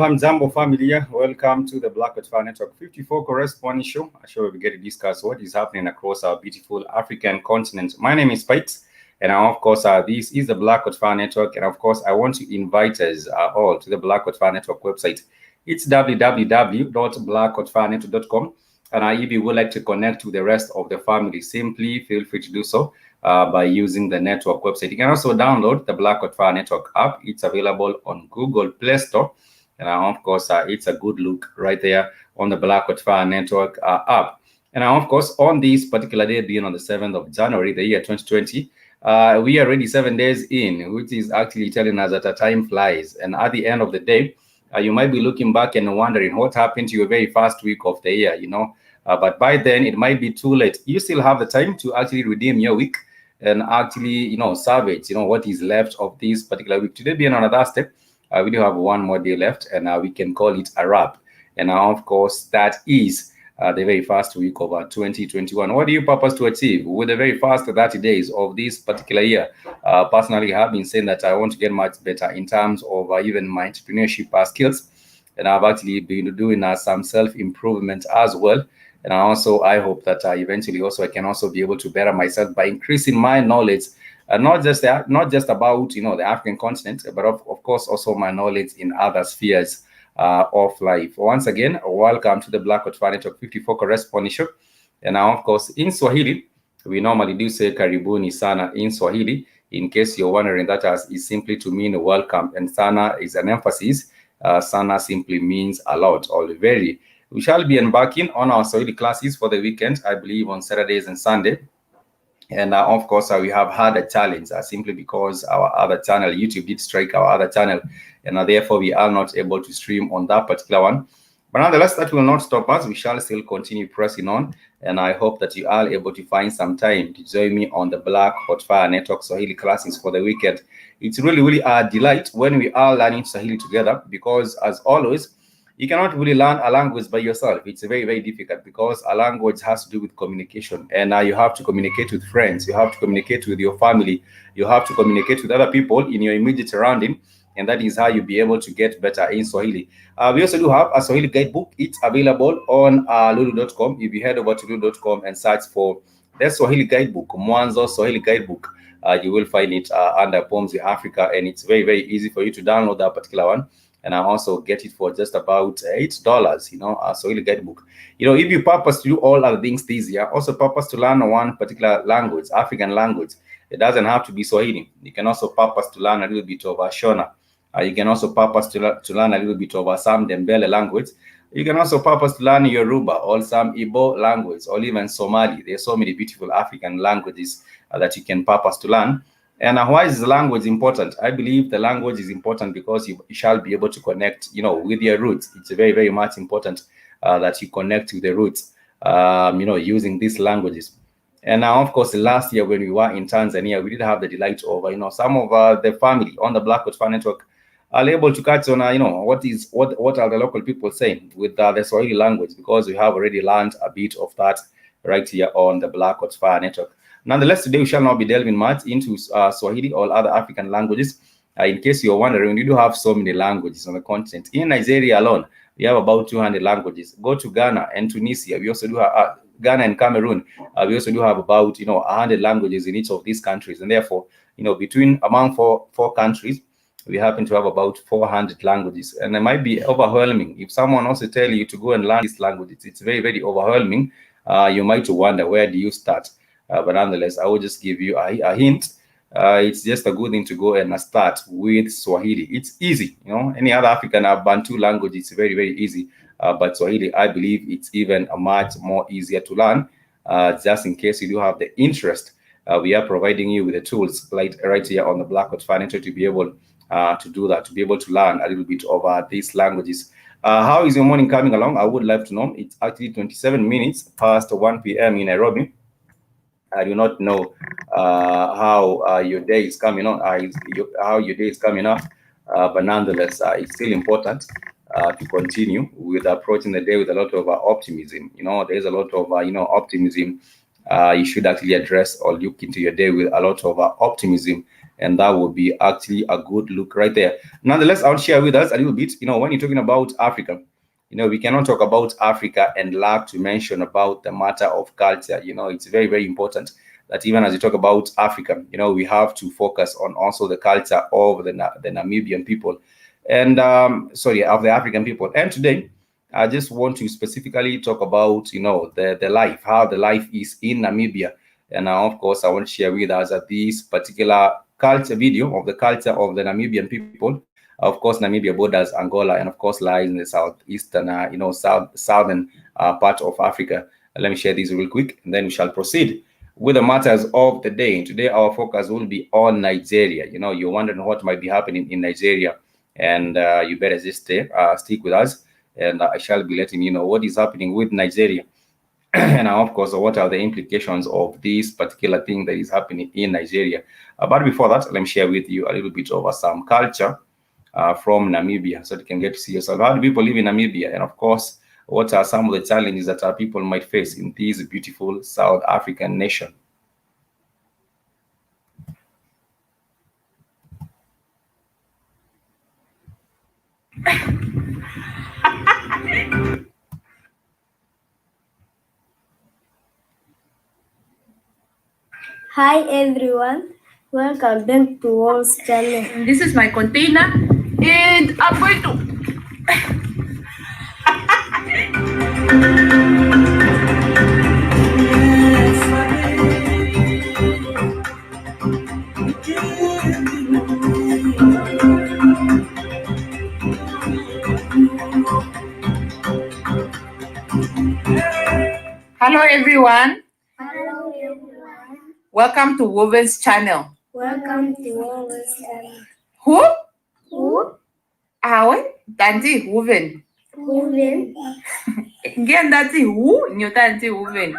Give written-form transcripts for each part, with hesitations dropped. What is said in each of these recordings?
Hamjambo familia. Welcome to the Black Fire Network 54 corresponding show. A show where we get to discuss what is happening across our beautiful African continent. My name is Pikes, and of course, this is the Black Fire Network. And of course, I want to invite us all to the Black Fire Network website. It's www.blackfirenetwork.com. And if you would like to connect to the rest of the family, simply feel free to do so by using the network website. You can also download the Black Fire Network app. It's available on Google Play Store. And of course, it's a good look right there on the Black Fire Network app. And of course, on this particular day, being on the 7th of January, the year 2020, we are already 7 days in, which is actually telling us that time flies. And at the end of the day, you might be looking back and wondering what happened to your very first week of the year, but by then it might be too late. You still have the time to actually redeem your week and actually, salvage, what is left of this particular week. Today being on another step, we do have one more day left, and we can call it a wrap. And of course, that is the very first week of 2021. What do you purpose to achieve with the very first 30 days of this particular year? Personally, I have been saying that I want to get much better in terms of even my entrepreneurship skills. And I've actually been doing some self-improvement as well. And I hope that eventually also I can also be able to better myself by increasing my knowledge, not just about the African continent, but of course also my knowledge in other spheres of life. Once again, welcome to the Black Fire Network 54 corresponding show. And now, of course, in Swahili, we normally do say karibuni sana in Swahili. In case you're wondering, that is simply to mean welcome, and sana is an emphasis. Sana simply means a lot or very. We shall be embarking on our Swahili classes for the weekend, I believe on Saturdays and Sunday. And of course, we have had a challenge simply because our other channel, YouTube, did strike our other channel, and therefore we are not able to stream on that particular one. But nonetheless, that will not stop us. We shall still continue pressing on, and I hope that you are able to find some time to join me on the Black Hot Fire Network Swahili classes for the weekend. It's really a delight when we are learning Swahili together, because as always, you cannot really learn a language by yourself. It's very difficult, because a language has to do with communication, and you have to communicate with friends, you have to communicate with your family, you have to communicate with other people in your immediate surrounding, and that is how you'll be able to get better in Swahili. We also do have a Swahili guidebook. It's available on lulu.com. If you head over to lulu.com and search for the Swahili guidebook, Mwanzo Swahili guidebook, you will find it under Poems of Africa, and it's very easy for you to download that particular one. And I also get it for just about $8, a Swahili guidebook. If you purpose to do all other things this year, also purpose to learn one particular language, African language, it doesn't have to be Swahili. You can also purpose to learn a little bit of Shona. You can also purpose to learn a little bit of some Dembele language. You can also purpose to learn Yoruba or some Igbo language, or even Somali. There are so many beautiful African languages that you can purpose to learn. And why is the language important? I believe the language is important because you shall be able to connect, with your roots. It's very much important that you connect with the roots, using these languages. And now, of course, last year when we were in Tanzania, we did have the delight of, some of the family on the Black Hot Fire Network are able to catch on, what are the local people saying with the Swahili language, because we have already learned a bit of that right here on the Black Hot Fire Network. Nonetheless, today we shall not be delving much into Swahili or other African languages. In case you're wondering, we do have so many languages on the continent. In Nigeria alone, we have about 200 languages. Go to Ghana and Tunisia. We also do have Ghana and Cameroon. We also do have about 100 languages in each of these countries, and therefore, among four countries, we happen to have about 400 languages, and it might be overwhelming. If someone also tell you to go and learn these languages, it's very overwhelming. You might wonder, where do you start? But nonetheless, I will just give you a hint. It's just a good thing to go and start with Swahili. It's easy, any other African Bantu language, it's very easy. But Swahili, I believe it's even much more easier to learn. Just in case you do have the interest, we are providing you with the tools right here on the Black Hot Fire Network to be able to do that, to be able to learn a little bit of these languages. How is your morning coming along? I would like to know. It's actually 27 minutes past 1 p.m. in Nairobi. I do not know how your day is coming on, how your day is coming up, but nonetheless, it's still important to continue with approaching the day with a lot of optimism. There's a lot of optimism. You should actually address or look into your day with a lot of optimism, and that would be actually a good look right there. Nonetheless, I'll share with us a little bit. When you're talking about Africa, we cannot talk about Africa and lack to mention about the matter of culture. It's very important that even as you talk about Africa, we have to focus on also the culture of the Namibian people, and of the African people. And today, I just want to specifically talk about, the life, how the life is in Namibia. And of course, I want to share with us this particular culture video of the culture of the Namibian people. Of course, Namibia borders Angola, and of course lies in the southeastern, southern part of Africa. Let me share this real quick, and then we shall proceed with the matters of the day. Today, our focus will be on Nigeria. You're wondering what might be happening in Nigeria, and you better just stick with us, and I shall be letting you know what is happening with Nigeria. And of course, what are the implications of this particular thing that is happening in Nigeria. But before that, let me share with you a little bit of some culture from Namibia, so you can get to see yourself. How do people live in Namibia? And of course, what are some of the challenges that our people might face in this beautiful South African nation? Hi everyone, welcome back to World's Channel. This is my container, and I'm going to Hello everyone. Hello everyone. Welcome to Woven's channel. Welcome to Woven's channel. Who? Who? Awe? Tanti Woven. Woven. Again, that's who? New Tanti Woven.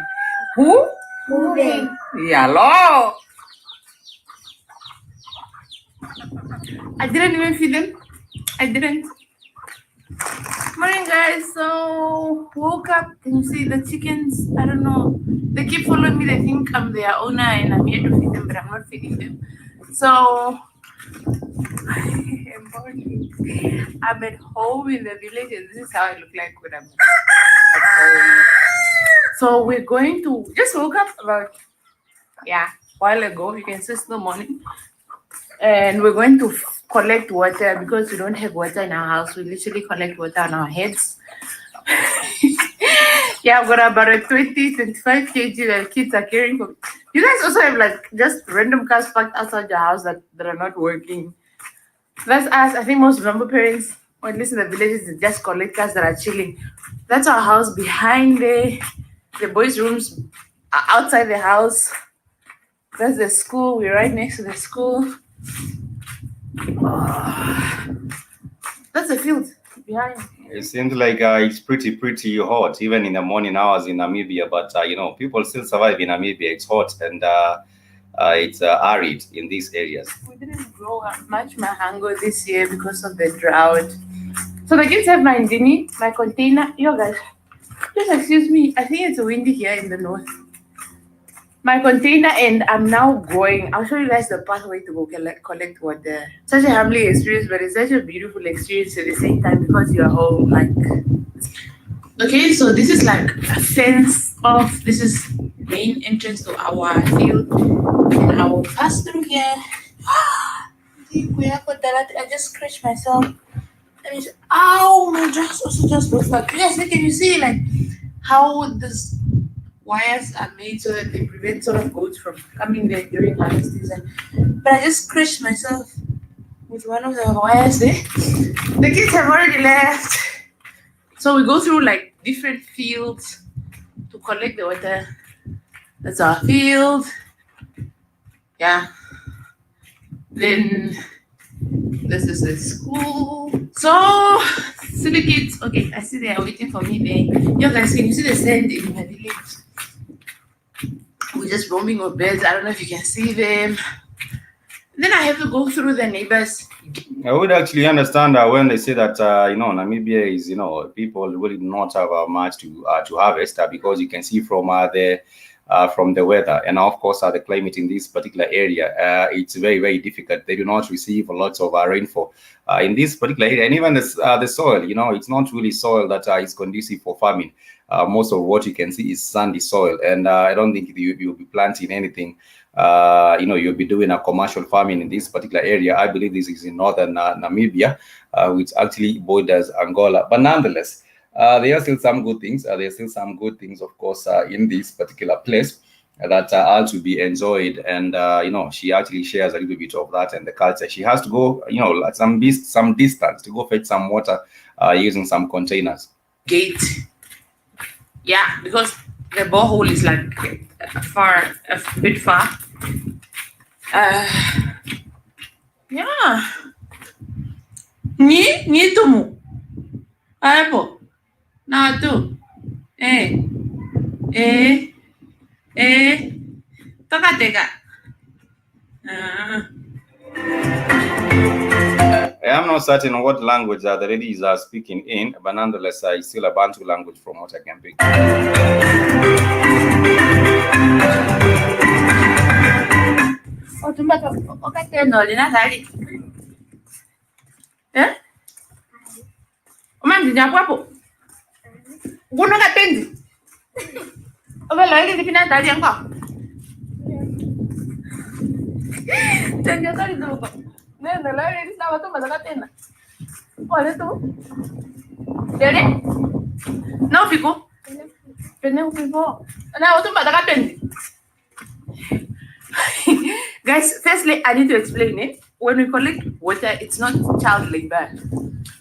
Who? Woven. Hello. I didn't even feed them. I didn't. Morning, guys. So woke up. Can you see the chickens? I don't know. They keep following me. They think I'm their owner and I'm here to feed them, but I'm not feeding them. So I'm at home in the village, and this is how I look like when I'm at home. So we're going to just woke up about a while ago. You can see it's the morning, and we're going to collect water because we don't have water in our house. We literally collect water on our heads. I've got about a 25 kg that kids are carrying. You guys also have like just random cars parked outside your house that are not working. That's us. I think most Lumber parents, or at least in the villages, they just collect cars that are chilling. That's our house behind the boys' rooms are outside the house. That's the school. We're right next to the school. That's the field behind. It seems like it's pretty hot, even in the morning hours in Namibia. But people still survive in Namibia. It's hot and it's arid in these areas. We didn't grow much mango this year because of the drought. So the kids have my indini, my container. Yo guys, just excuse me. I think it's windy here in the north. My container, and I'm now going. I'll show you guys the pathway to go collect water. Such a humbling experience, but it's such a beautiful experience at the same time because you're home. Okay, so this is like a fence off. This is main entrance to our field, and I will pass through here. I just scratched myself. Ow, my dress also just looks like. Yes, can you see like how this wires are made so that they prevent sort of goats from coming there during harvest season. But I just scratched myself with one of the wires there. The kids have already left. So we go through like different fields to collect the water. That's our field. Yeah. Then this is the school. So silly kids. Okay, I see they are waiting for me there. You guys, can you see the sand in my village? We're just roaming with birds. I don't know if you can see them. Then I have to go through the neighbors. I would actually understand when they say that Namibia is people really not have much to harvest because you can see from the weather and of course the climate in this particular area. It's very difficult. They do not receive lots of rainfall in this particular area, and even the soil. It's not really soil that is conducive for farming. Most of what you can see is sandy soil, and I don't think you'll be planting anything. You'll be doing a commercial farming in this particular area. I believe this is in northern Namibia, which actually borders Angola. But nonetheless, there are still some good things. There are still some good things, of course, in this particular place that are to be enjoyed. And she actually shares a little bit of that and the culture. She has to go, some distance to go fetch some water using some containers. Gate. Yeah, because the borehole is like a bit far. Yeah. Ni tumu. Apo. Na tu. Toka teka. I am not certain what language the ladies are speaking in, but nonetheless, it's still a Bantu language from what I can pick. No, Fico. Guys, firstly, I need to explain it. When we collect water, it's not child labor.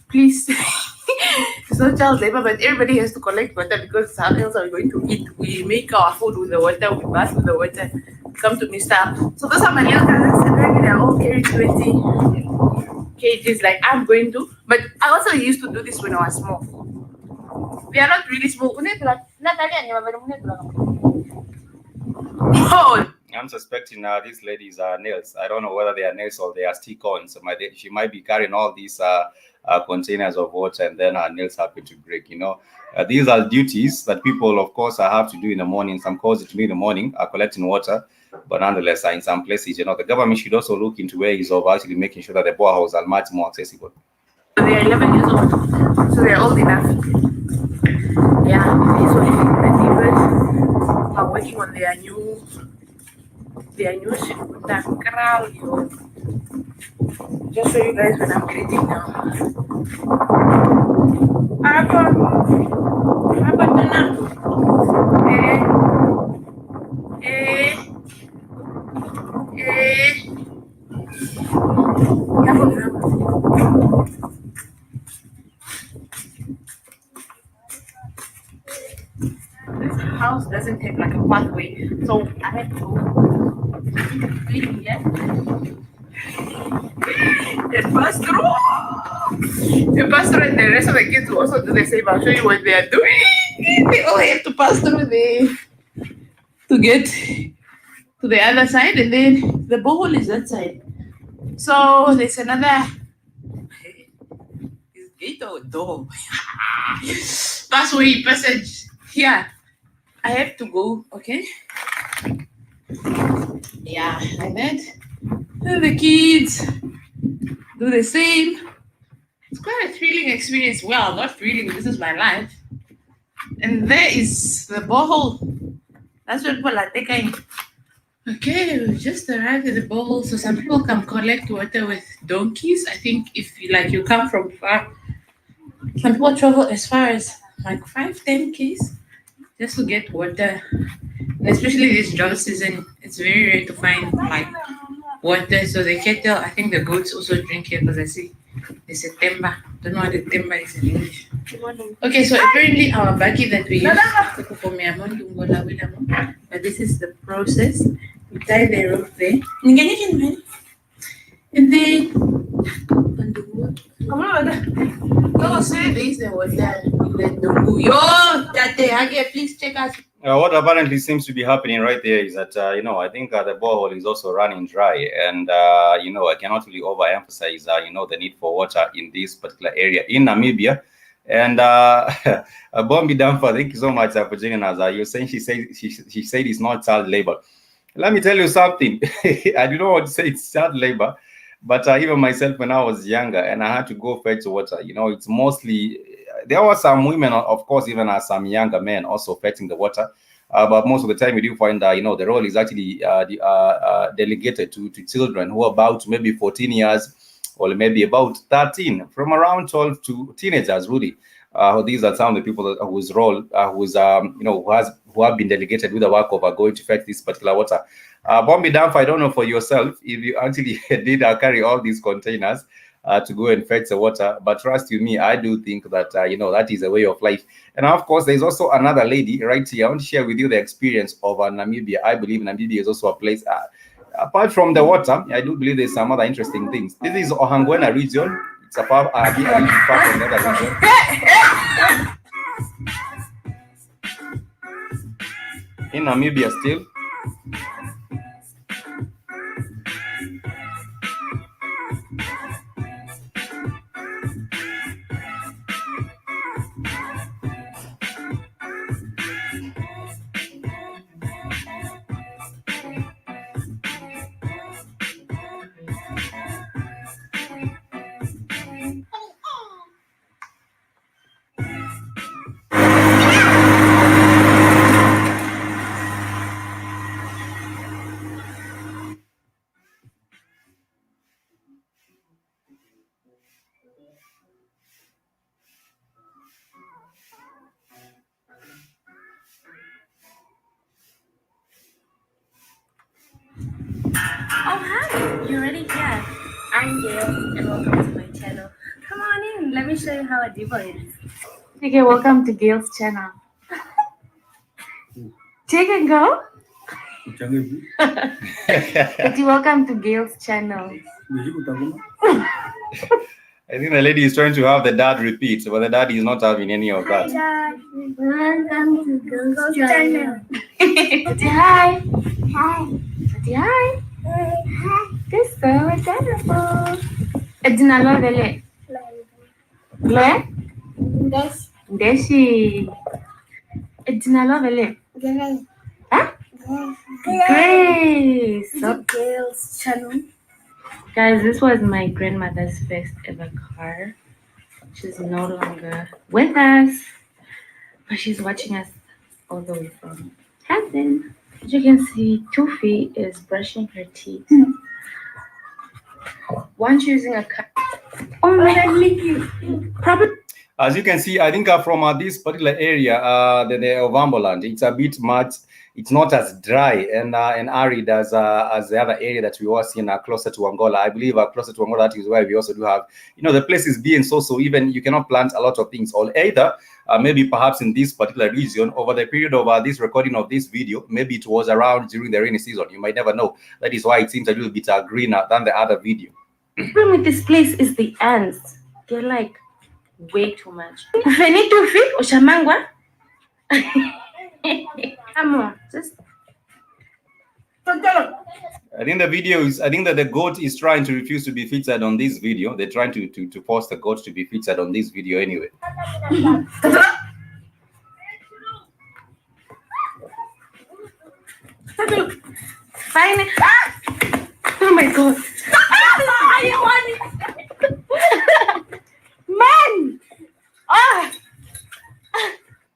Please. It's not child labor, but everybody has to collect water because how else are we going to eat? We make our food with the water, we bath with the water, come to Mr. So those are my little cousins, and then they're all carrying 20 kgs like I'm going to. But I also used to do this when I was small. We are not really small. Oh, I'm suspecting these ladies are nails. I don't know whether they are nails or they are stick-ons. So she might be carrying all these containers of water, and then her nails happen to break. These are duties that people, of course, have to do in the morning. Some calls to do in the morning are collecting water, but nonetheless, in some places, the government should also look into ways of actually making sure that the boreholes are much more accessible. they are 11 years old, so they're old enough. Yeah, so the neighbors are working on their new ship. Just show you guys when I'm greeting now. This house doesn't have like a pathway, so I have to go here and pass through. The pastor and the rest of the kids will also do the same. I'll show you what they are doing. They all have to pass through to get to the other side, and then the borehole is that side. So there's another is gate or door. Passway passage here. I have to go, okay? Yeah, like that. And the kids do the same. It's quite a thrilling experience. Well, not thrilling, this is my life. And there is the borehole. That's what people are taking. Okay, we just arrived at the borehole. So some people can collect water with donkeys. I think if you come from far, some people travel as far as like 5-10 k's just to get water. And especially this drought season, it's very rare to find like water. So the cattle, I think the goats also drink here because I see it's a timber. Don't know what the timber is in English. Okay, so apparently our bucket that we use, but this is the process. We tie the rope there. And then on the water. Oh, say there's the water in the Dungu. Yo, Tate, please check us. What apparently seems to be happening right there is that, I think the borehole is also running dry. And, I cannot really overemphasize, the need for water in this particular area in Namibia. And Bombi Damfa, thank you so much for joining us. You're saying she said it's not child labor. Let me tell you something. I do not want to say it's child labor, but even myself when I was younger and I had to go fetch water, it's mostly, there were some women, of course, even as some younger men also fetching the water. But most of the time we do find that, the role is actually delegated to children who are about maybe 14 years or maybe about 13, from around 12 to teenagers, really. These are some of the people whose role, who have been delegated with the work of going to fetch this particular water. Bombi Damp, I don't know for yourself if you actually did carry all these containers to go and fetch the water, but trust you me, I do think that that is a way of life. And of course, there's also another lady right here. I want to share with you the experience of Namibia. I believe Namibia is also a place. Apart from the water, I do believe there's some other interesting things. This is Ohangwena region. It's a far from the other region. In Namibia still. Oh, hi! You already here? I'm Gail, and welcome to my channel. Come on in, let me show you how a diva is. Okay, welcome to Gail's channel. Take and go. Welcome to Gail's channel. I think the lady is trying to have the dad repeat, but the dad is not having any of that. Dad. Welcome to Girls Channel. Say hi. Hi. Say hi. Hi. This is so wonderful. Edinalo vele. Le? This. Deshi. Edinalo vele. Grace. Huh? Grace. Grace. So, Girls Channel. guys, this was my grandmother's first ever car. She's no longer with us, but she's watching us all the way from heaven. As you can see, Tufi is brushing her teeth. One using a cut. Oh my! Probably. As you can see, I think from this particular area, the Ovamboland, it's a bit much. It's not as dry and arid as the other area that we were seeing closer to Angola. I believe closer to Angola, that is where we also do have, the place is being so even you cannot plant a lot of things. Or either maybe perhaps in this particular region over the period of this recording of this video, maybe it was around during the rainy season. You might never know. That is why it seems a little bit greener than the other video. The problem with this place is the ants. They're like way too much. Fenito fit or shamangwa? Come on, just. I think that the goat is trying to refuse to be featured on this video. They're trying to force the goat to be featured on this video anyway. Fine. Oh my god. Man!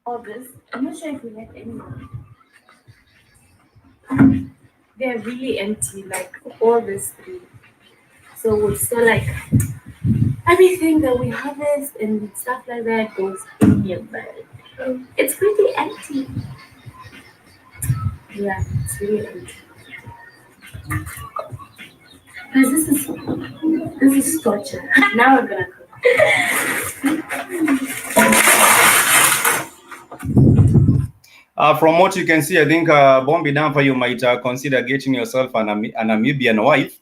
All this. I'm not sure if we have any more. They're really empty, like all this three. So we'll still like everything that we harvest and stuff like that goes in here, but it's pretty empty. Yeah, it's really empty. Guys, this is torture. Now we're gonna cook. From what you can see, I think Bombi Dampa, you might consider getting yourself a Namibian wife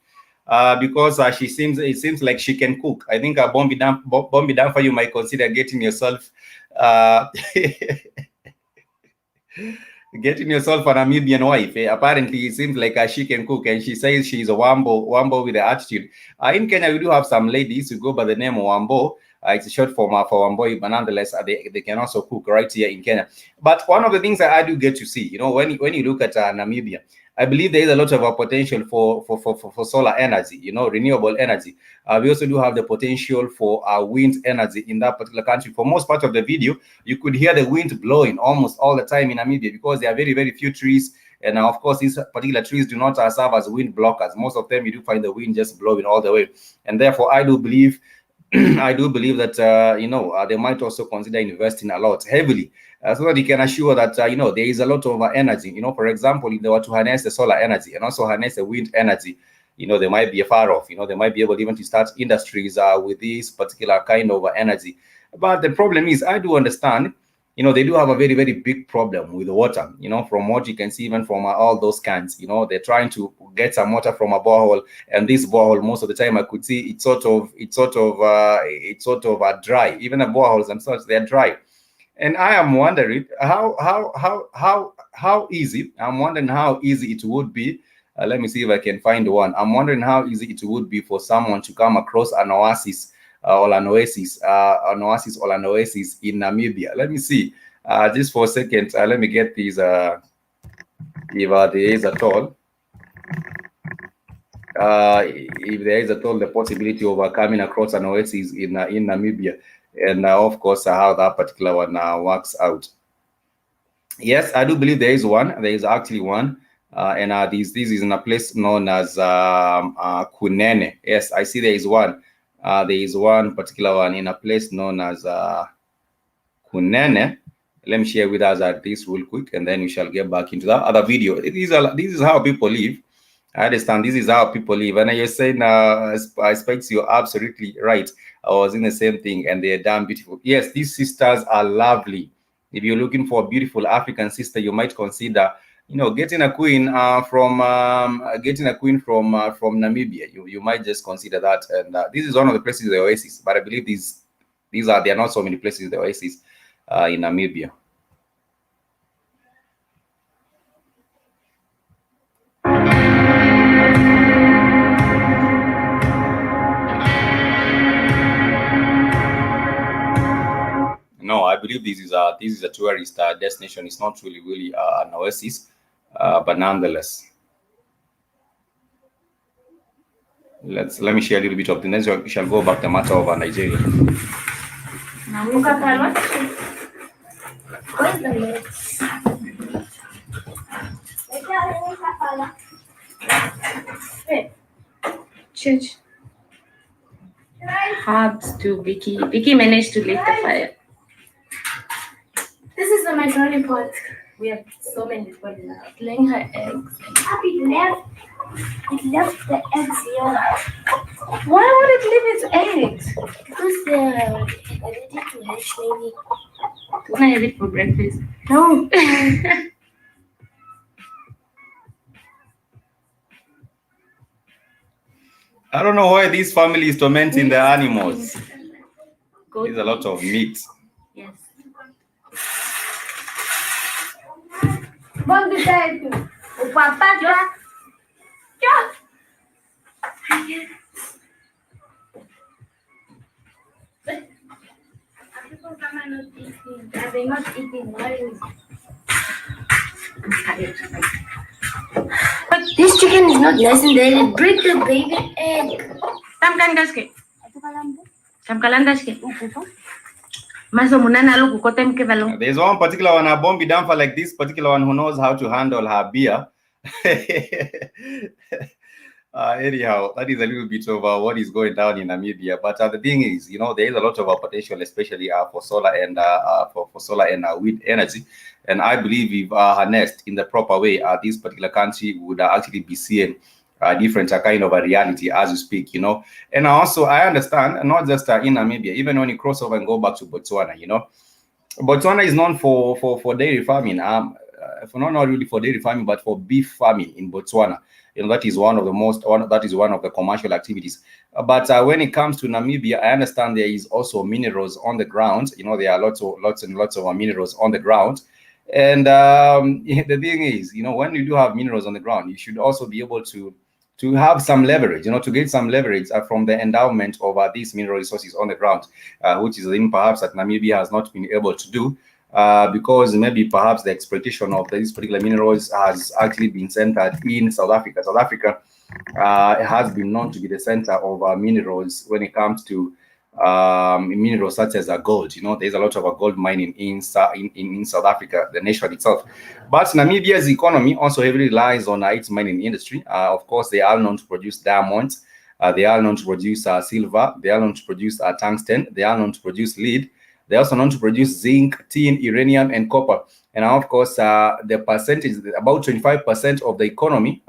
because it seems like she can cook. I think Bombi Dampa, you might consider getting yourself getting yourself a Namibian wife. Apparently, it seems like she can cook, and she says she's a Wambo with the attitude. In Kenya, we do have some ladies who go by the name of Wambo. It's a short form for Wamboi, but nonetheless, they can also cook right here in Kenya. But one of the things that I do get to see, when you look at Namibia, I believe there is a lot of potential for solar energy, renewable energy. We also do have the potential for wind energy in that particular country. For most part of the video, you could hear the wind blowing almost all the time in Namibia because there are very, very few trees. And of course, these particular trees do not serve as wind blockers. Most of them, you do find the wind just blowing all the way. And therefore, I do believe that they might also consider investing a lot heavily so that you can assure that there is a lot of energy. For example, if they were to harness the solar energy and also harness the wind energy, they might be far off. They might be able even to start industries with this particular kind of energy. But the problem is, I do understand, they do have a very, very big problem with water. From what you can see, even from all those cans, they're trying to get some water from a borehole, and this borehole, most of the time, I could see it's sort of dry. Even the boreholes themselves, they're dry. And I am wondering how easy. I'm wondering how easy it would be. Let me see if I can find one. I'm wondering how easy it would be for someone to come across an oasis. An oasis or an oasis in Namibia. Let me see. Just for a second. Let me get these. If there is at all. If there is at all the possibility of coming across an oasis in Namibia, and of course how that particular one works out. Yes, I do believe there is one. There is actually one. And this is in a place known as Kunene. Yes, I see there is one. There is one particular one in a place known as Kunene. Let me share with us this real quick, and then we shall get back into that other video. This is how people live. I understand. This is how people live. And you're saying, I expect you're absolutely right. I was in the same thing, and they're damn beautiful. Yes, these sisters are lovely. If you're looking for a beautiful African sister, you might consider, getting a queen from Namibia. You might just consider that. And this is one of the places the oasis. But I believe there are not so many places the oasis in Namibia. No, I believe this is a tourist destination. It's not really an oasis, but nonetheless, let me share a little bit of the next. We shall go back to the matter of Nigeria. Where's the next? Church. Herbs to Vicky. Vicky managed to light the fire. This is the macaroni pot. We have so many people now. Laying her eggs. It left the eggs here. Why would it leave its eggs? Because they're ready to hatch, maybe. Can I have it for breakfast? No. I don't know why this family is tormenting the animals. There's a lot of meat. Yes. Bom de o papá já. People come and not eating. They're not eating. But this chicken is not nice and they break the baby egg. There's one particular one, a Bombi Damper, like this particular one, who knows how to handle her beer. Anyhow, that is a little bit of what is going down in Namibia. But the thing is, there is a lot of potential, especially for solar and for solar and wind energy. And I believe if harnessed in the proper way, this particular country would actually be seeing a different kind of a reality as you speak, And also, I understand, not just in Namibia, even when you cross over and go back to Botswana, Botswana is known for dairy farming. Not really for dairy farming, but for beef farming in Botswana. That is one of the commercial activities. But when it comes to Namibia, I understand there is also minerals on the ground. There are lots and lots of minerals on the ground. And the thing is, when you do have minerals on the ground, you should also be able to have some leverage, to get some leverage from the endowment of these mineral resources on the ground, which is perhaps that Namibia has not been able to do. Because maybe perhaps the exploitation of these particular minerals has actually been centered in South Africa. South Africa has been known to be the center of minerals when it comes to minerals such as gold. There's a lot of gold mining in South Africa, the nation itself. But Namibia's economy also heavily relies on its mining industry. Of course, they are known to produce diamonds. They are known to produce silver. They are known to produce tungsten. They are known to produce lead. They're also known to produce zinc, tin, uranium, and copper. And of course, the percentage, about 25% of the economy,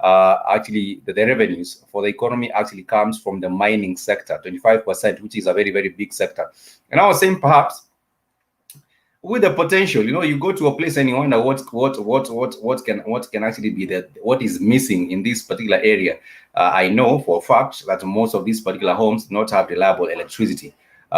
actually, the revenues for the economy actually comes from the mining sector, 25%, which is a very, very big sector. And I was saying perhaps with the potential, you go to a place and you wonder what can actually be what is missing in this particular area. I know for a fact that most of these particular homes do not have reliable electricity.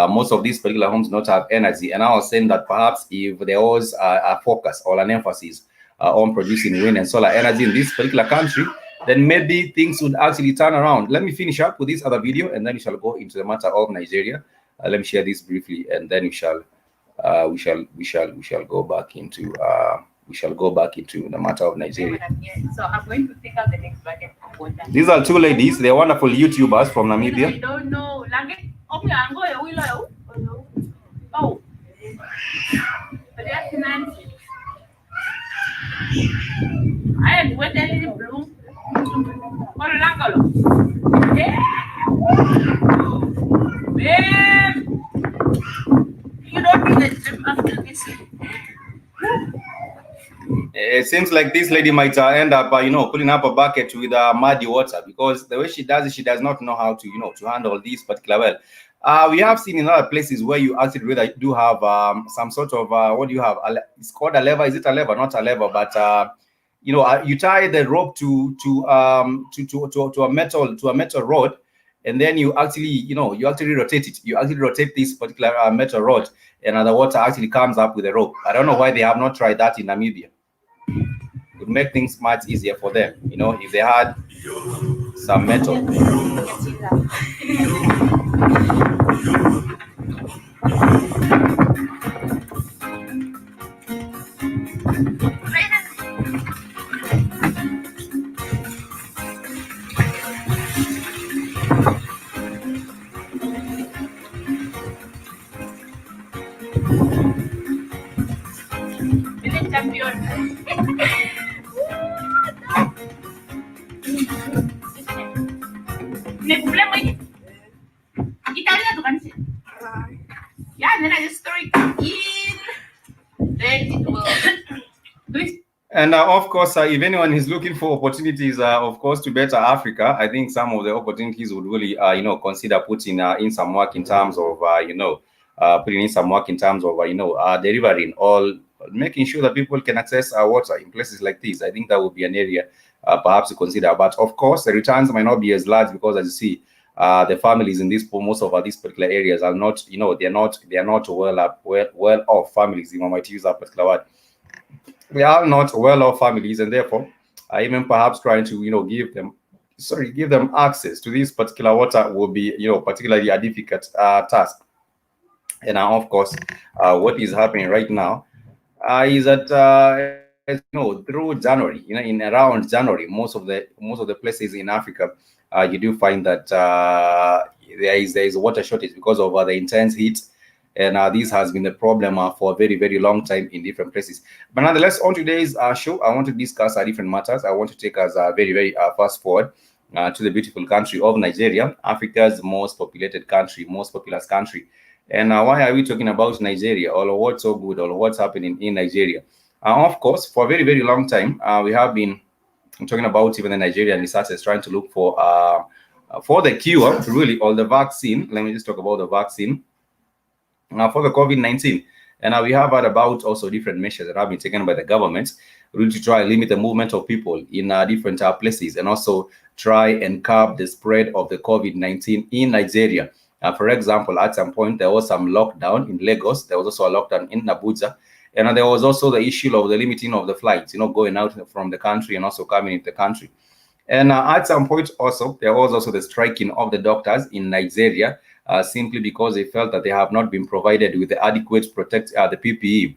Most of these particular homes do not have energy. And I was saying that perhaps if there was a focus or an emphasis on producing wind and solar energy in this particular country, then maybe things would actually turn around. Let me finish up with this other video, and then we shall go into the matter of Nigeria. Let me share this briefly, and then we shall go back into the matter of Nigeria. So I'm going to take out the next bucket of water. These are two ladies. They're wonderful YouTubers from Namibia. I don't know. Oh. I am with a little blue. Yeah. Babe. You don't need a drip after this. It seems like this lady might end up, pulling up a bucket with muddy water, because the way she does it, she does not know how to, to handle these particular well. We have seen in other places where you actually really do have some sort of what do you have? It's called a lever. Is it a lever? Not a lever, but you tie the rope to a metal rod, and then you actually rotate it. You actually rotate this particular metal rod, and the water actually comes up with a rope. I don't know why they have not tried that in Namibia. It would make things much easier for them, if they had some metal. Yeah, and then I just throw it in. Then it will do it. And of course, if anyone is looking for opportunities, of course, to better Africa, I think some of the opportunities would really, consider putting in some work in terms of, putting in some work in terms of, delivering or making sure that people can access water in places like this. I think that would be an area perhaps to consider. But of course, the returns might not be as large because, as you see, the families in most of these particular areas are not, they're not well off families. If I might use that particular word. They are not well-off families, and therefore, even perhaps trying to, give them access to this particular water will be, particularly a difficult task. And of course, what is happening right now is that, through January, in around January, most of the places in Africa, you do find that there is a water shortage because of the intense heat. And this has been a problem for a very, very long time in different places. But nonetheless, on today's show, I want to discuss different matters. I want to take us very, very fast forward to the beautiful country of Nigeria, Africa's most populated country, most populous country. And why are we talking about Nigeria, or what's so good, or what's happening in Nigeria? Of course, for a very, very long time, we have been talking about even the Nigerian researchers trying to look for the cure, really, or the vaccine. Let me just talk about the vaccine. For the COVID-19. And we have had about also different measures that have been taken by the government really to try and limit the movement of people in different places, and also try and curb the spread of the COVID-19 in Nigeria. For example, at some point, there was some lockdown in Lagos. There was also a lockdown in Abuja. And there was also the issue of the limiting of the flights, going out from the country and also coming into the country. And at some point also, there was also the striking of the doctors in Nigeria, simply because they felt that they have not been provided with the adequate the PPE.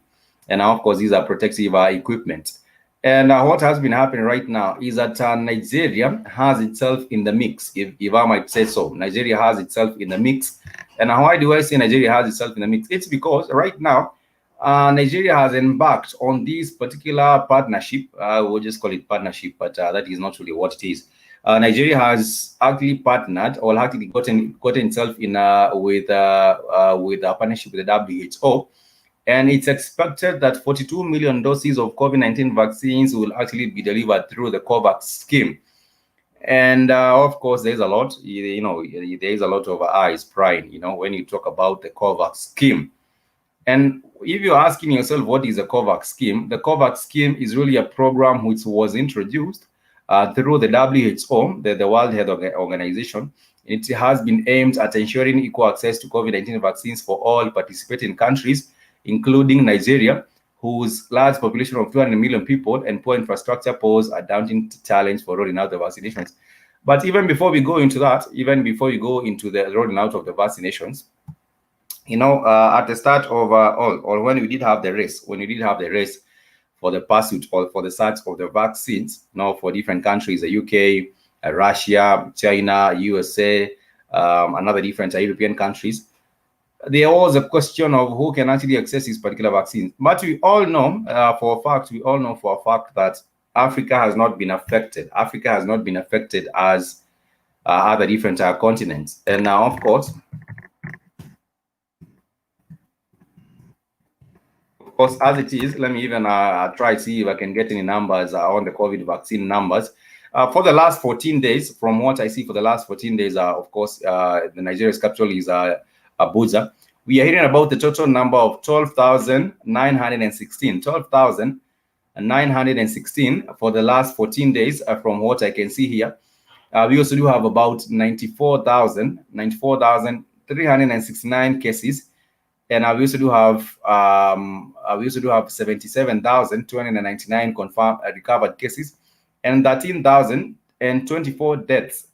And of course, these are protective equipment. And what has been happening right now is that Nigeria has itself in the mix, if I might say so. Nigeria has itself in the mix. And why do I say Nigeria has itself in the mix? It's because right now, Nigeria has embarked on this particular partnership. We'll just call it partnership, but that is not really what it is. Nigeria has actually partnered, or actually gotten itself in with a partnership with the WHO, and it's expected that 42 million doses of COVID-19 vaccines will actually be delivered through the Covax scheme. And of course, there's a lot, there is a lot of eyes prying, when you talk about the Covax scheme. And if you're asking yourself, what is a Covax scheme? The Covax scheme is really a program which was introduced through the WHO, the World Health Organization. It has been aimed at ensuring equal access to COVID-19 vaccines for all participating countries, including Nigeria, whose large population of 200 million people and poor infrastructure pose a daunting challenge for rolling out the vaccinations. But even before we go into that, even before you go into the rolling out of the vaccinations, at the start of or when we did have the race, for the pursuit or for the search of the vaccines, for different countries, the UK, Russia, China, USA, and other different European countries, there was a question of who can actually access these particular vaccines. But we all know for a fact that Africa has not been affected. Africa has not been affected as other different continents. And now, of course, of course, as it is, let me even try to see if I can get any numbers on the COVID vaccine numbers. For the last 14 days, from what I see for the last 14 days, of course, the Nigeria's capital is Abuja. We are hearing about the total number of 12,916. 12,916 for the last 14 days, from what I can see here. We also do have about 94,369 cases. And we also do have 77,299 confirmed recovered cases and 13,024 deaths.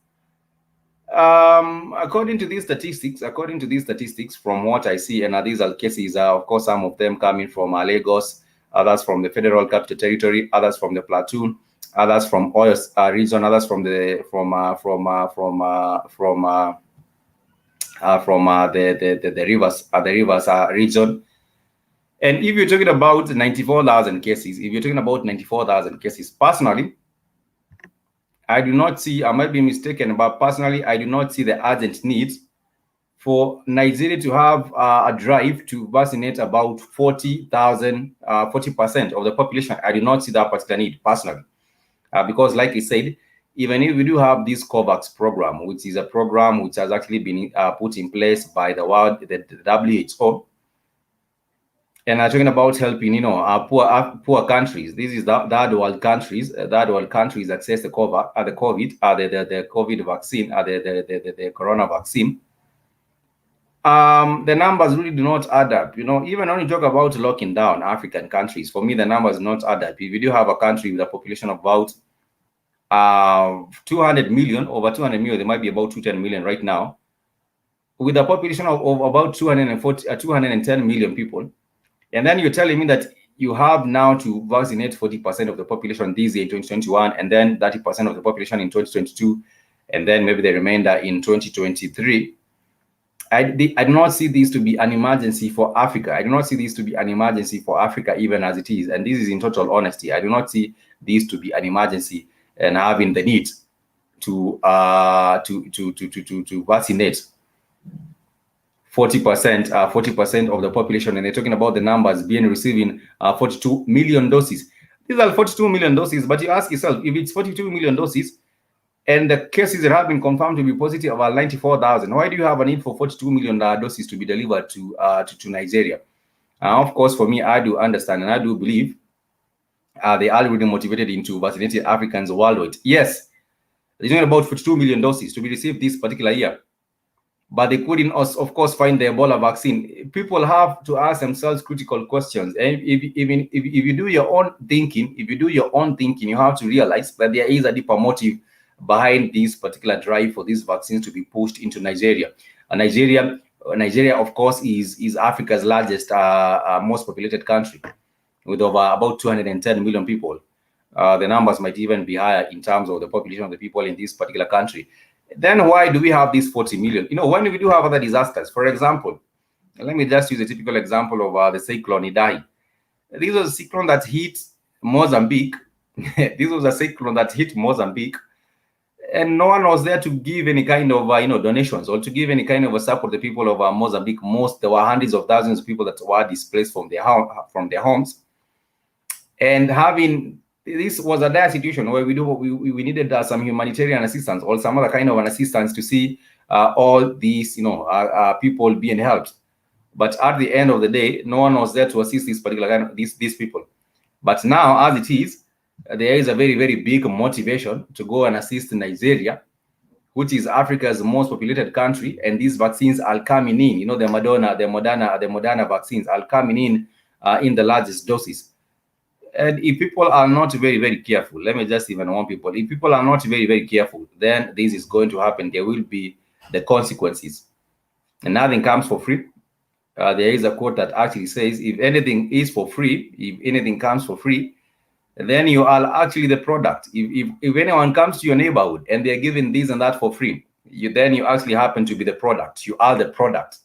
According to these statistics, from what I see, and these are cases, of course, some of them coming from Lagos, others from the Federal Capital Territory, others from the Plateau, others from Oyo region, others from the rivers region. And if you're talking about 94,000 cases, personally, I do not see, I might be mistaken, but personally, I do not see the urgent need for Nigeria to have a drive to vaccinate about 40% of the population. I do not see that particular need personally, because like I said, even if we do have this Covax program, which is a program which has actually been put in place by the WHO, and I'm talking about helping, poor countries. This is the third world countries. Third world countries access the COVID vaccine, the corona vaccine. The numbers really do not add up. Even when you talk about locking down African countries, for me the numbers do not add up. If you do have a country with a population of about 200 million, over 200 million, there might be about 210 million right now, with a population of about 210 million people. And then you're telling me that you have now to vaccinate 40% of the population this year in 2021, and then 30% of the population in 2022, and then maybe the remainder in 2023. I do not see this to be an emergency for Africa. I do not see this to be an emergency for Africa, even as it is. And this is in total honesty. I do not see this to be an emergency and having the need to vaccinate 40% of the population, and they're talking about the numbers receiving 42 million doses. These are 42 million doses, but you ask yourself, if it's 42 million doses and the cases that have been confirmed to be positive are 94,000, why do you have a need for 42 million doses to be delivered to Nigeria? Of course, for me, I do understand and I do believe they are already motivated into vaccinating Africans worldwide. Yes, there's only about 42 million doses to be received this particular year, but they couldn't, of course, find the Ebola vaccine. People have to ask themselves critical questions. And if you do your own thinking, you have to realize that there is a deeper motive behind this particular drive for these vaccines to be pushed into Nigeria. Nigeria, of course, is Africa's largest, most populated country, with over about 210 million people. The numbers might even be higher in terms of the population of the people in this particular country. Then why do we have these 40 million? When we do have other disasters, for example, let me just use a typical example of the cyclone Idai. This was a cyclone that hit Mozambique. And no one was there to give any kind of donations or to give any kind of support to the people of Mozambique. There were hundreds of thousands of people that were displaced from their homes. And this was a dire situation where we needed some humanitarian assistance or some other kind of an assistance to see all these people being helped. But at the end of the day, no one was there to assist these people. But now, as it is, there is a very, very big motivation to go and assist Nigeria, which is Africa's most populated country, and these vaccines are coming in. The Moderna vaccines are coming in the largest doses. And if people are not very, very careful, let me just even warn people, if people are not very, very careful, then this is going to happen. There will be the consequences. And nothing comes for free. There is a quote that actually says, if anything is for free, if anything comes for free, then you are actually the product. If anyone comes to your neighborhood and they're giving this and that for free, then you actually happen to be the product. You are the product.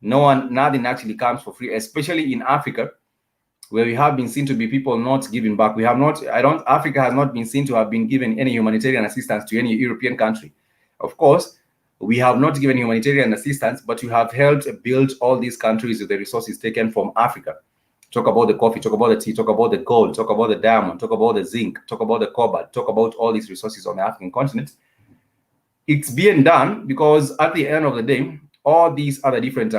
Nothing actually comes for free, especially in Africa, where we have been seen to be people not giving back. Africa has not been seen to have been given any humanitarian assistance to any European country. Of course, we have not given humanitarian assistance, but we have helped build all these countries with the resources taken from Africa talk about the coffee, talk about the tea, talk about the gold, talk about the diamond, talk about the zinc, talk about the cobalt, talk about all these resources on the African continent. It's being done because at the end of the day, all these other different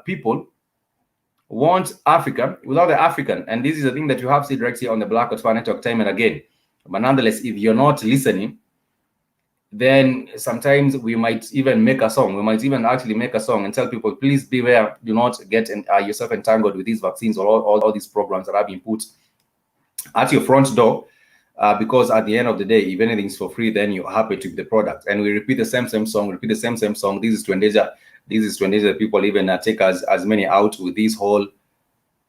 people want Africa without the African. And this is the thing that you have seen right here on the Black Oxford Network time and again. But nonetheless, if you're not listening, then sometimes we might even make a song. We might even actually make a song and tell people, please beware, do not get yourself entangled with these vaccines or all these programs that have been put at your front door. Because at the end of the day, if anything's for free, then you're happy to the product. And we repeat the same song, repeat the same song. This is to endanger people even take as many out with these whole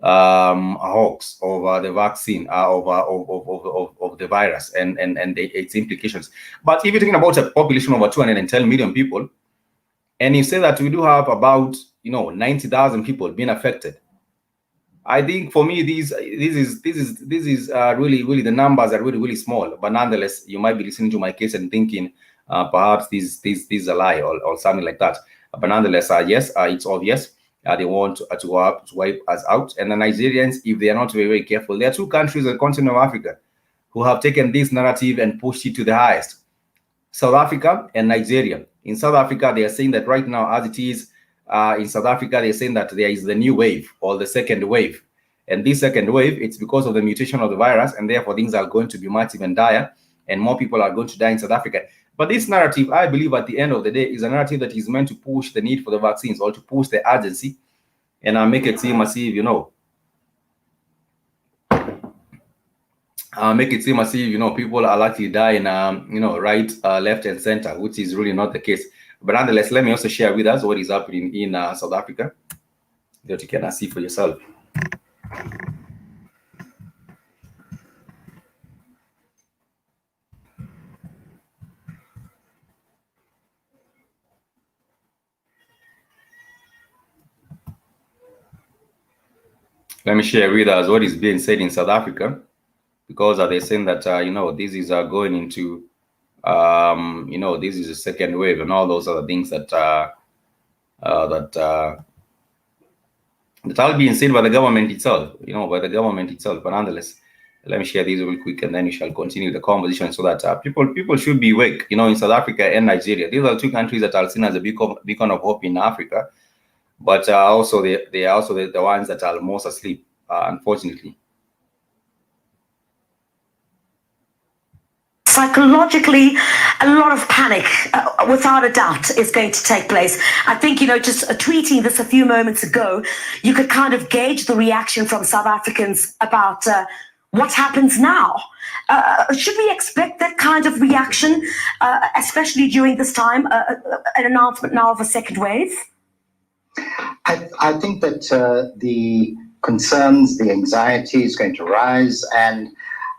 hoax over the vaccine, of the virus and its implications. But if you're talking about a population of over 210 million people, and you say that we do have about 90,000 people being affected, I think for me this is really the numbers are really small. But nonetheless, you might be listening to my case and thinking perhaps this is a lie or something like that. But nonetheless, yes, it's obvious. They want to wipe us out. And the Nigerians, if they are not very careful, there are two countries on the continent of Africa who have taken this narrative and pushed it to the highest: South Africa and Nigeria. In South Africa, they are saying that right now, as it is, in South Africa, they're saying that there is the new wave or the second wave. And this second wave, it's because of the mutation of the virus, and therefore things are going to be much even dire, and more people are going to die in South Africa. But this narrative, I believe at the end of the day, is a narrative that is meant to push the need for the vaccines or to push the urgency and make it seem as if, make it seem as if, people are likely dying, right, left and center, which is really not the case. But nonetheless, let me also share with us what is happening in South Africa that you can see for yourself. Let me share with us what is being said in South Africa, because they're saying that, this is going into, this is a second wave and all those other things that are being said by the government itself, But nonetheless, let me share these real quick, and then we shall continue the conversation so that people should be awake, in South Africa and Nigeria. These are two countries that are seen as a beacon of hope in Africa. But also they are also the ones that are most asleep, unfortunately. Psychologically, a lot of panic, without a doubt, is going to take place. I think, just tweeting this a few moments ago, you could kind of gauge the reaction from South Africans about what happens now. Should we expect that kind of reaction, especially during this time, an announcement now of a second wave? I think that the concerns, the anxiety is going to rise, and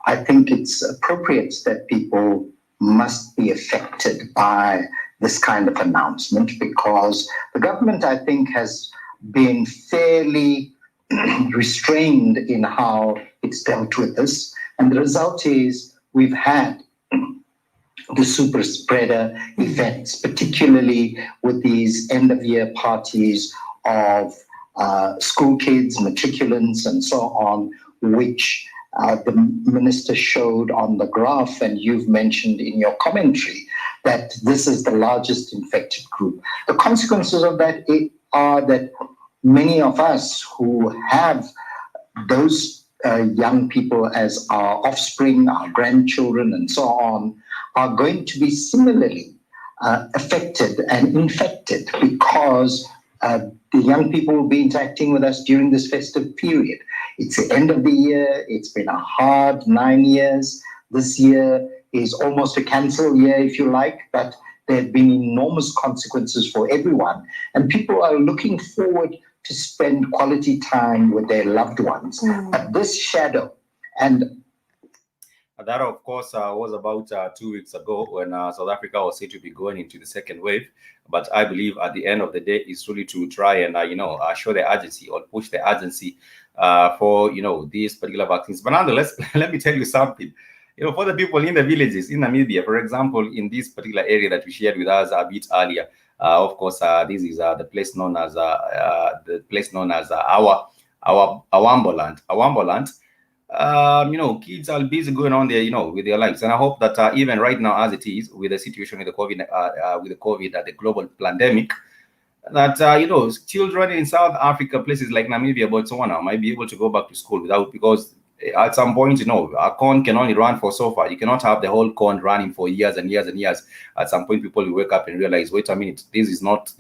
I think it's appropriate that people must be affected by this kind of announcement, because the government, I think, has been fairly restrained in how it's dealt with this. And the result is we've had the super spreader effects, particularly with these end-of-year parties of school kids, matriculants, and so on, which the minister showed on the graph, and you've mentioned in your commentary, that this is the largest infected group. The consequences of that are that many of us who have those young people as our offspring, our grandchildren, and so on, are going to be similarly affected and infected, because the young people will be interacting with us during this festive period. It's the end of the year. It's been a hard 9 years. This year is almost a cancel year, if you like, but there have been enormous consequences for everyone. And people are looking forward to spend quality time with their loved ones. But this shadow, and that, of course, was about 2 weeks ago when South Africa was said to be going into the second wave. But I believe at the end of the day, it's really to try and, show the urgency or push the urgency for, these particular vaccines. But nonetheless, let me tell you something. For the people in the villages in Namibia, for example, in this particular area that we shared with us a bit earlier, of course, this is the place known as our our Wamboland, kids are busy going on there, with their lives. And I hope that even right now, as it is with the situation with the COVID, the global pandemic, that children in South Africa, places like Namibia, Botswana, might be able to go back to school because at some point, a corn can only run for so far. You cannot have the whole corn running for years and years and years. At some point, people will wake up and realize, wait a minute, this is not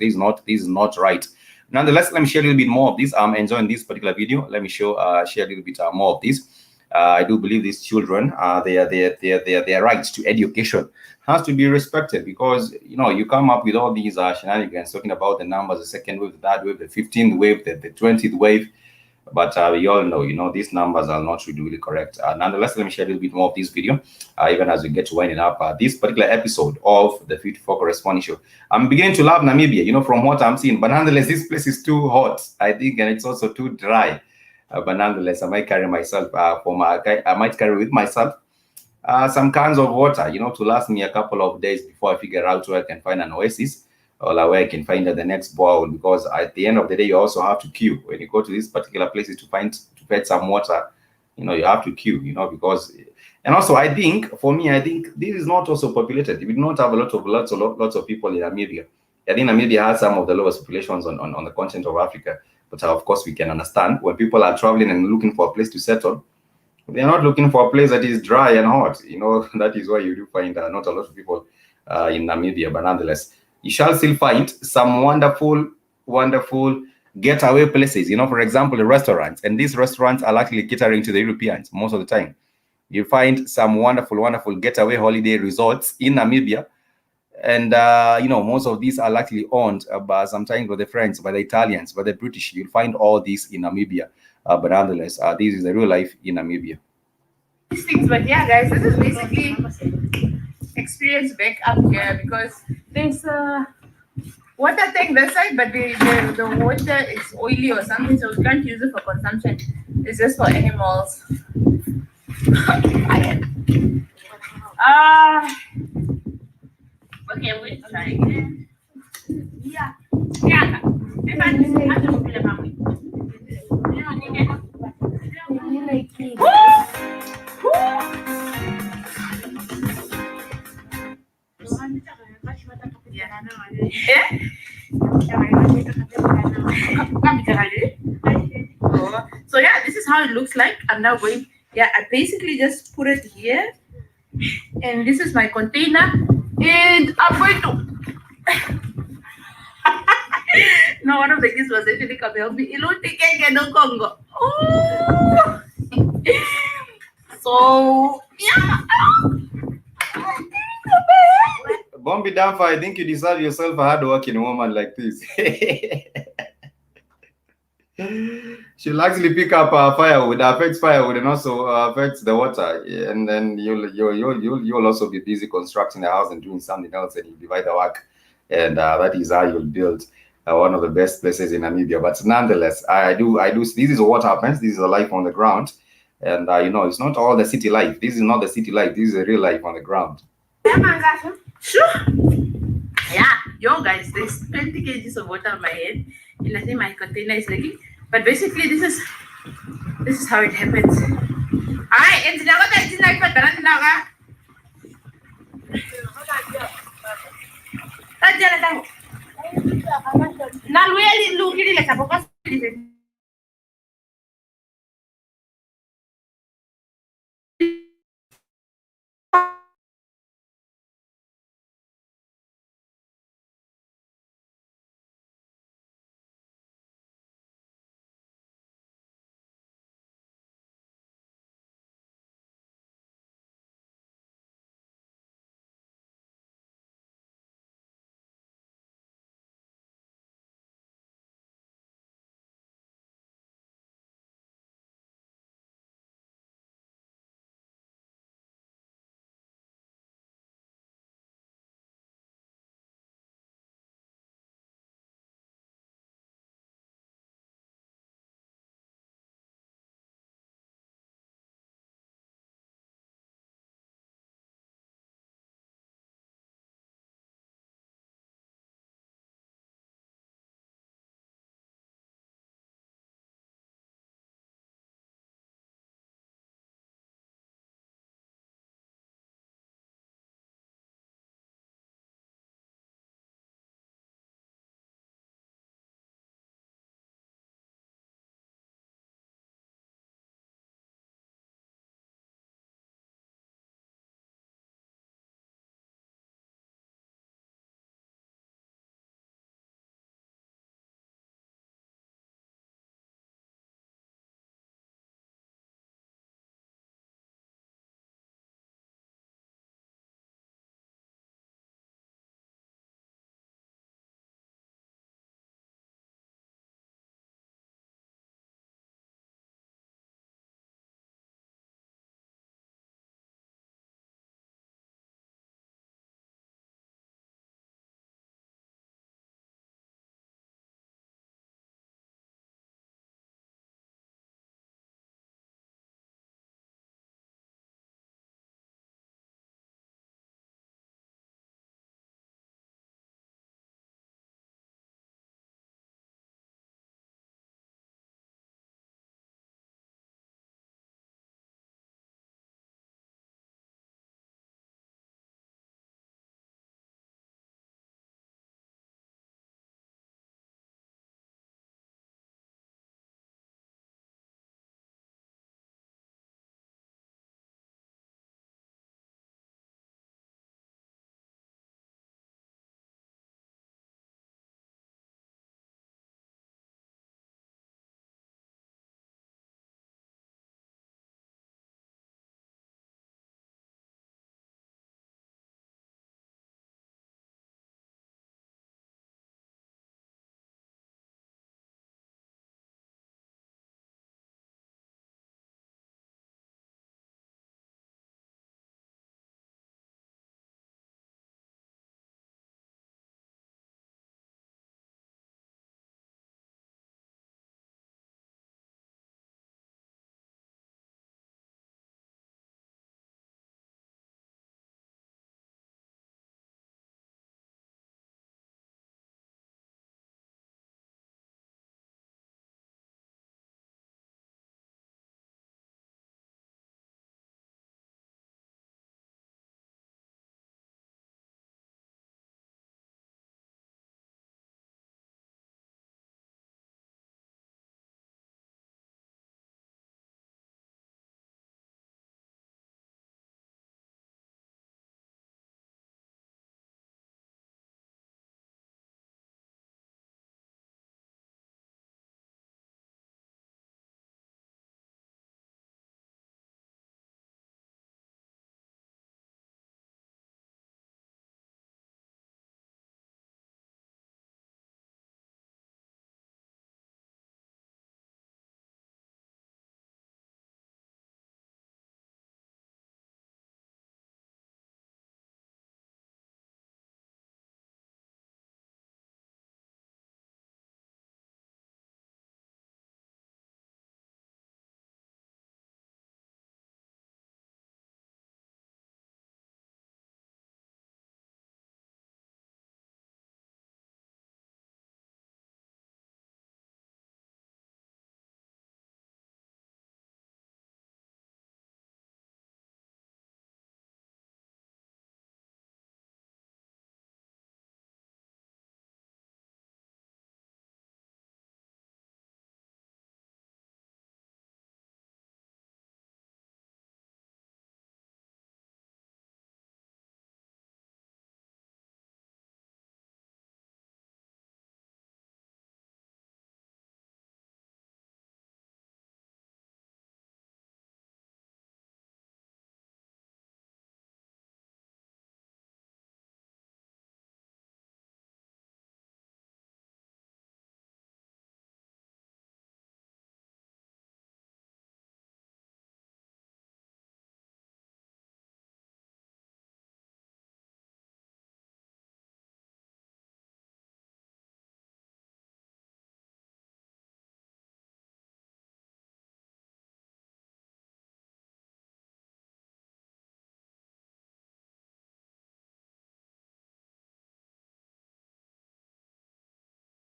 right. Nonetheless, let me share a little bit more of this. I'm enjoying this particular video. Let me share a little bit more of this. I do believe these children, their rights to education has to be respected, because you come up with all these shenanigans talking about the numbers, the second wave, the third wave, the 15th wave, the 20th wave, but we all know, these numbers are not really correct. Nonetheless, let me share a little bit more of this video, even as we get to winding up this particular episode of the Fit for Corresponding show. I'm beginning to love Namibia, from what I'm seeing, but nonetheless, this place is too hot, I think, and it's also too dry. But nonetheless, I might carry myself I might carry with myself some cans of water, to last me a couple of days before I figure out where I can find an oasis, or where I can find the next bowl, because at the end of the day, you also have to queue when you go to these particular places to fetch some water. You have to queue, because, and also I think this is not also populated. We do not have lots of people in Namibia. I think Namibia has some of the lowest populations on the continent of Africa. But of course, we can understand when people are traveling and looking for a place to settle, they're not looking for a place that is dry and hot. That is why you do find not a lot of people in Namibia. But nonetheless, you shall still find some wonderful getaway places. For example, the restaurants. And these restaurants are actually catering to the Europeans most of the time. You find some wonderful getaway holiday resorts in Namibia. And, most of these are actually owned by sometimes by the French, by the Italians, by the British. You'll find all these in Namibia. But nonetheless, this is the real life in Namibia. These things, but yeah, guys, this is basically experience back up here, because there's a water tank this side, but the water is oily or something, so we can't use it for consumption. It's just for animals. Okay, I'm going to try again. Yeah. So yeah, this is how it looks like. I'm now going, I basically just put it here, and this is my container, and I'm going to no, one of the kids was actually coming help me. Congo. Oh. So yeah. Bombi Damfa, I think you deserve yourself a hard-working woman like this. She'll actually pick up firewood, affects firewood, and also affects the water. And then you'll also be busy constructing the house and doing something else, and you divide the work. And that is how you'll build one of the best places in Namibia. But nonetheless, I do. This is what happens. This is a life on the ground, and it's not all the city life. This is not the city life. This is a real life on the ground. Sure. Yeah, yo guys, there's 20 kgs of water on my head, and I think my container is leaking. But basically, this is how it happens. Alright, and now what I did like now.